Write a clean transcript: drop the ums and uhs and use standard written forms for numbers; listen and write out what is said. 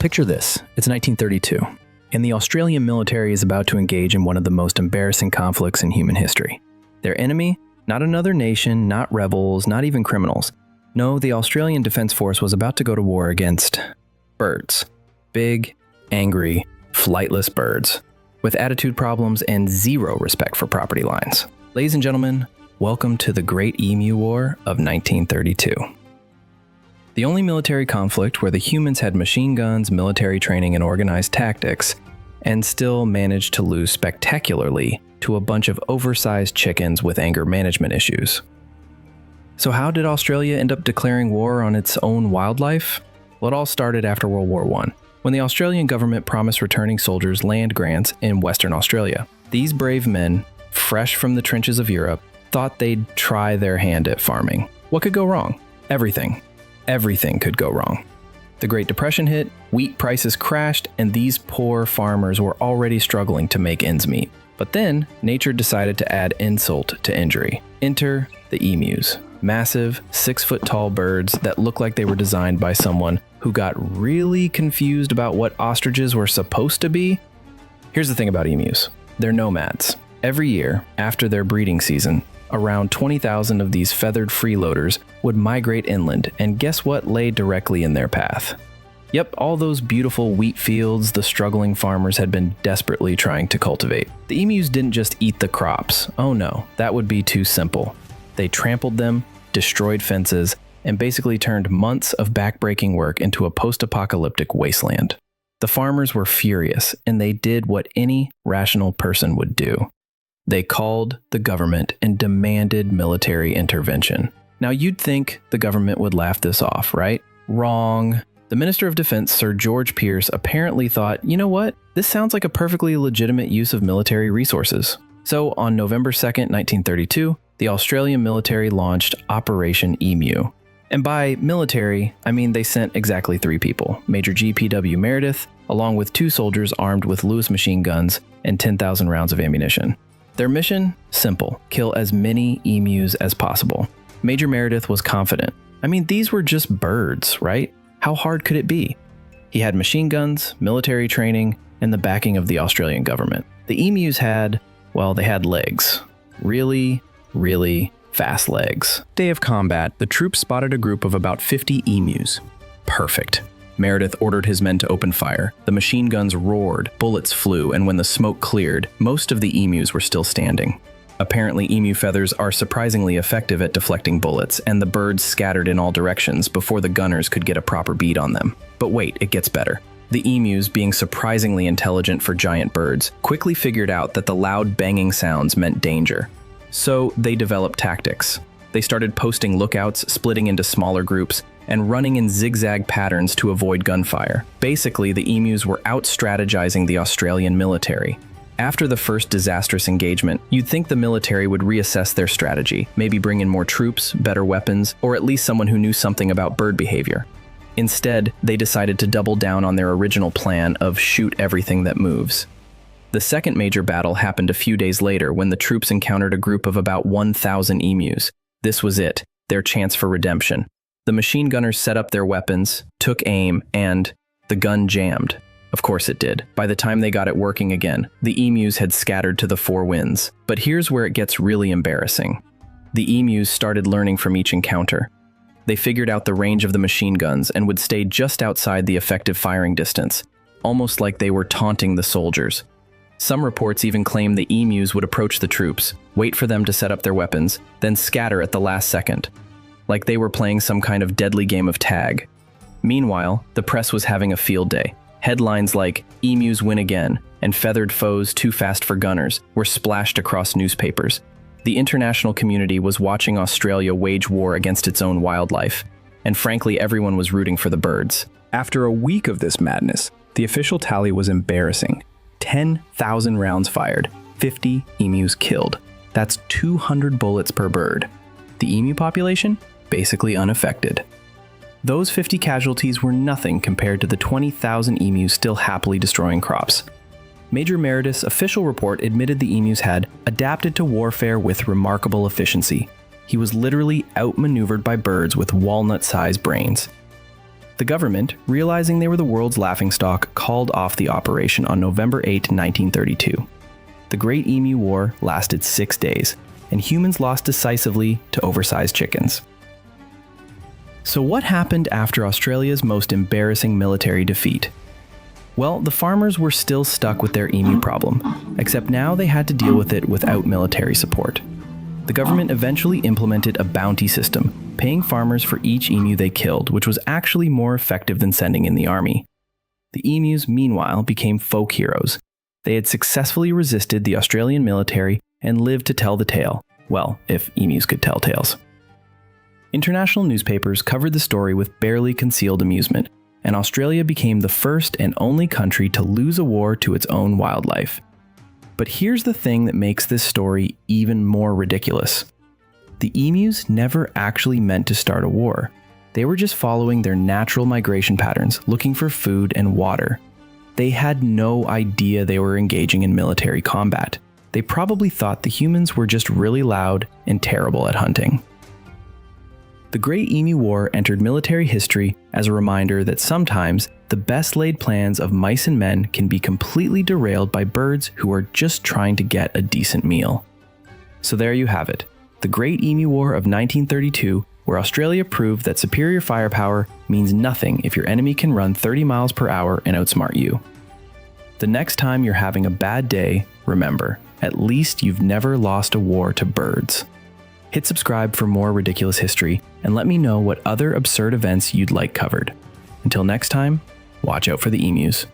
Picture this, it's 1932, and the Australian military is about to engage in one of the most embarrassing conflicts in human history. Their enemy? Not another nation, not rebels, not even criminals. No, the Australian Defence Force was about to go to war against birds. Big, angry, flightless birds, with attitude problems and zero respect for property lines. Ladies and gentlemen, welcome to the Great Emu War of 1932. The only military conflict where the humans had machine guns, military training, and organized tactics, and still managed to lose spectacularly to a bunch of oversized chickens with anger management issues. So how did Australia end up declaring war on its own wildlife? Well, it all started after World War I, when the Australian government promised returning soldiers land grants in Western Australia. These brave men, fresh from the trenches of Europe, thought they'd try their hand at farming. What could go wrong? Everything. Everything could go wrong. The Great Depression hit, wheat prices crashed, and these poor farmers were already struggling to make ends meet. But then, nature decided to add insult to injury. Enter the emus. Massive, 6-foot-tall birds that look like they were designed by someone who got really confused about what ostriches were supposed to be. Here's the thing about emus. They're nomads. Every year, after their breeding season, around 20,000 of these feathered freeloaders would migrate inland, and guess what lay directly in their path? Yep, all those beautiful wheat fields the struggling farmers had been desperately trying to cultivate. The emus didn't just eat the crops. Oh no, that would be too simple. They trampled them, destroyed fences, and basically turned months of backbreaking work into a post-apocalyptic wasteland. The farmers were furious, and they did what any rational person would do. They called the government and demanded military intervention. Now you'd think the government would laugh this off, right? Wrong. The Minister of Defense, Sir George Pierce, apparently thought, you know what? This sounds like a perfectly legitimate use of military resources. So on November 2nd, 1932, the Australian military launched Operation Emu. And by military, I mean they sent exactly 3 people, Major G.P.W. Meredith, along with 2 soldiers armed with Lewis machine guns and 10,000 rounds of ammunition. Their mission? Simple. Kill as many emus as possible. Major Meredith was confident. I mean, these were just birds, right? How hard could it be? He had machine guns, military training, and the backing of the Australian government. The emus had, well, they had legs. Really, really fast legs. Day of combat, the troops spotted a group of about 50 emus. Perfect. Meredith ordered his men to open fire. The machine guns roared, bullets flew, and when the smoke cleared, most of the emus were still standing. Apparently, emu feathers are surprisingly effective at deflecting bullets, and the birds scattered in all directions before the gunners could get a proper bead on them. But wait, it gets better. The emus, being surprisingly intelligent for giant birds, quickly figured out that the loud banging sounds meant danger. So they developed tactics. They started posting lookouts, splitting into smaller groups, and running in zigzag patterns to avoid gunfire. Basically, the emus were out-strategizing the Australian military. After the first disastrous engagement, you'd think the military would reassess their strategy, maybe bring in more troops, better weapons, or at least someone who knew something about bird behavior. Instead, they decided to double down on their original plan of shoot everything that moves. The second major battle happened a few days later when the troops encountered a group of about 1,000 emus. This was it, their chance for redemption. The machine gunners set up their weapons, took aim, and the gun jammed. Of course it did. By the time they got it working again, the emus had scattered to the 4 winds. But here's where it gets really embarrassing. The emus started learning from each encounter. They figured out the range of the machine guns and would stay just outside the effective firing distance, almost like they were taunting the soldiers. Some reports even claim the emus would approach the troops, wait for them to set up their weapons, then scatter at the last second, like they were playing some kind of deadly game of tag. Meanwhile, the press was having a field day. Headlines like, "Emus win again," and "Feathered foes too fast for gunners" were splashed across newspapers. The international community was watching Australia wage war against its own wildlife, and frankly, everyone was rooting for the birds. After a week of this madness, the official tally was embarrassing. 10,000 rounds fired, 50 emus killed. That's 200 bullets per bird. The emu population? Basically unaffected. Those 50 casualties were nothing compared to the 20,000 emus still happily destroying crops. Major Meredith's official report admitted the emus had adapted to warfare with remarkable efficiency. He was literally outmaneuvered by birds with walnut-sized brains. The government, realizing they were the world's laughingstock, called off the operation on November 8, 1932. The Great Emu War lasted 6 days, and humans lost decisively to oversized chickens. So what happened after Australia's most embarrassing military defeat? Well, the farmers were still stuck with their emu problem, except now they had to deal with it without military support. The government eventually implemented a bounty system, paying farmers for each emu they killed, which was actually more effective than sending in the army. The emus, meanwhile, became folk heroes. They had successfully resisted the Australian military and lived to tell the tale. Well, if emus could tell tales. International newspapers covered the story with barely concealed amusement, and Australia became the first and only country to lose a war to its own wildlife. But here's the thing that makes this story even more ridiculous. The emus never actually meant to start a war. They were just following their natural migration patterns, looking for food and water. They had no idea they were engaging in military combat. They probably thought the humans were just really loud and terrible at hunting. The Great Emu War entered military history as a reminder that sometimes the best laid plans of mice and men can be completely derailed by birds who are just trying to get a decent meal. So there you have it, the Great Emu War of 1932, where Australia proved that superior firepower means nothing if your enemy can run 30 miles per hour and outsmart you. The next time you're having a bad day, remember, at least you've never lost a war to birds. Hit subscribe for more ridiculous history, and let me know what other absurd events you'd like covered. Until next time, watch out for the emus.